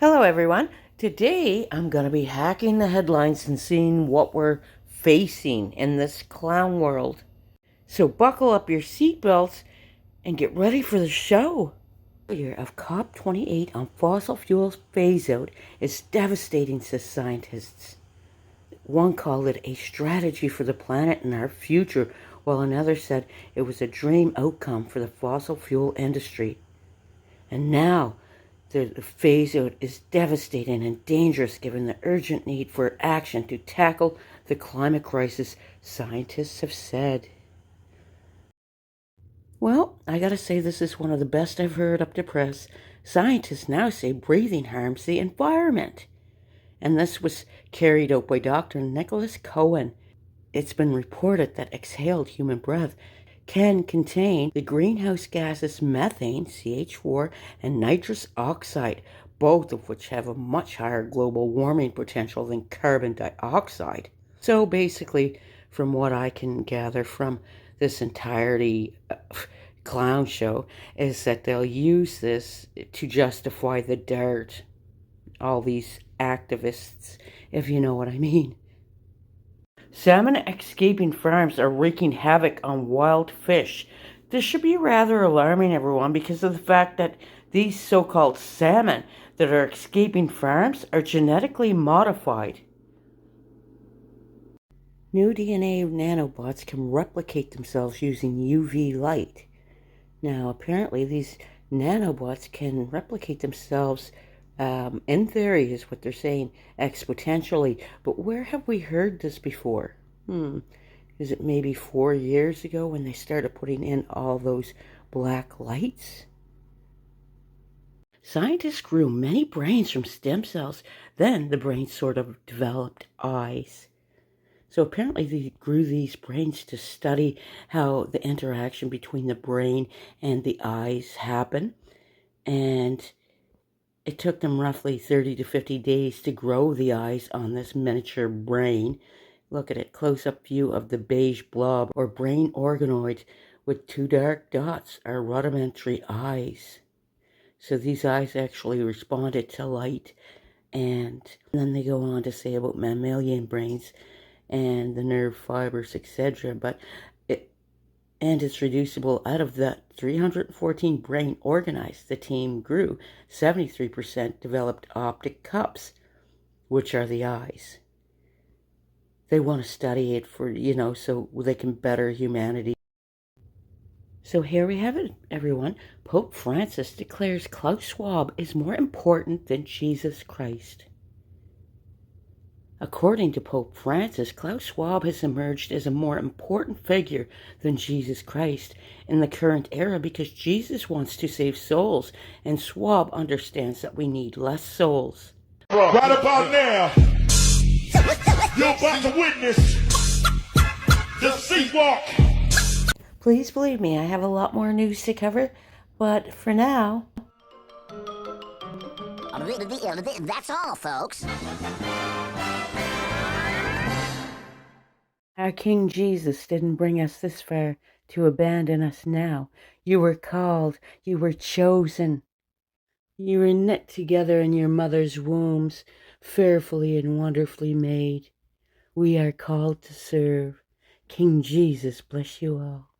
Hello, everyone. Today I'm going to be hacking the headlines and seeing what we're facing in this clown world. So buckle up your seatbelts and get ready for the show. Failure of COP28 on fossil fuels phase out is devastating, says scientists. One called it a strategy for the planet and our future, while another said it was a dream outcome for the fossil fuel industry. And now, the phase out is devastating and dangerous given the urgent need for action to tackle the climate crisis, scientists have said. Well, I gotta say, this is one of the best I've heard up to press. Scientists now say breathing harms the environment. And this was carried out by Dr. Nicholas Cohen. It's been reported that exhaled human breath can contain the greenhouse gases methane, CH4, and nitrous oxide, both of which have a much higher global warming potential than carbon dioxide. So basically, from what I can gather from this entirety clown show, is that they'll use this to justify the dirt. All these activists, if you know what I mean. Salmon escaping farms are wreaking havoc on wild fish. This should be rather alarming, everyone, because of the fact that these so-called salmon that are escaping farms are genetically modified. New DNA nanobots can replicate themselves using UV light. Now, apparently, these nanobots can replicate themselves, in theory, is what they're saying, exponentially. But where have we heard this before? Is it maybe 4 years ago when they started putting in all those black lights? Scientists grew many brains from stem cells. Then the brains sort of developed eyes. So apparently they grew these brains to study how the interaction between the brain and the eyes happen. And it took them roughly 30 to 50 days to grow the eyes on this miniature brain. Look at it, close-up view of the beige blob or brain organoid with two dark dots are rudimentary eyes. So these eyes actually responded to light. And then they go on to say about mammalian brains and the nerve fibers, etc. And it's reducible. Out of the 314 brain organized the team grew, 73% developed optic cups, which are the eyes. They want to study it for, so they can better humanity. So here we have it, everyone. Pope Francis declares Klaus Schwab is more important than Jesus Christ. According to Pope Francis, Klaus Schwab has emerged as a more important figure than Jesus Christ in the current era because Jesus wants to save souls, and Schwab understands that we need less souls. Right about now, you're about to witness the sea-walk. Please believe me, I have a lot more news to cover, but for now... That's all, folks. Our King Jesus didn't bring us this far to abandon us now. You were called, you were chosen. You were knit together in your mother's wombs, fearfully and wonderfully made. We are called to serve. King Jesus bless you all.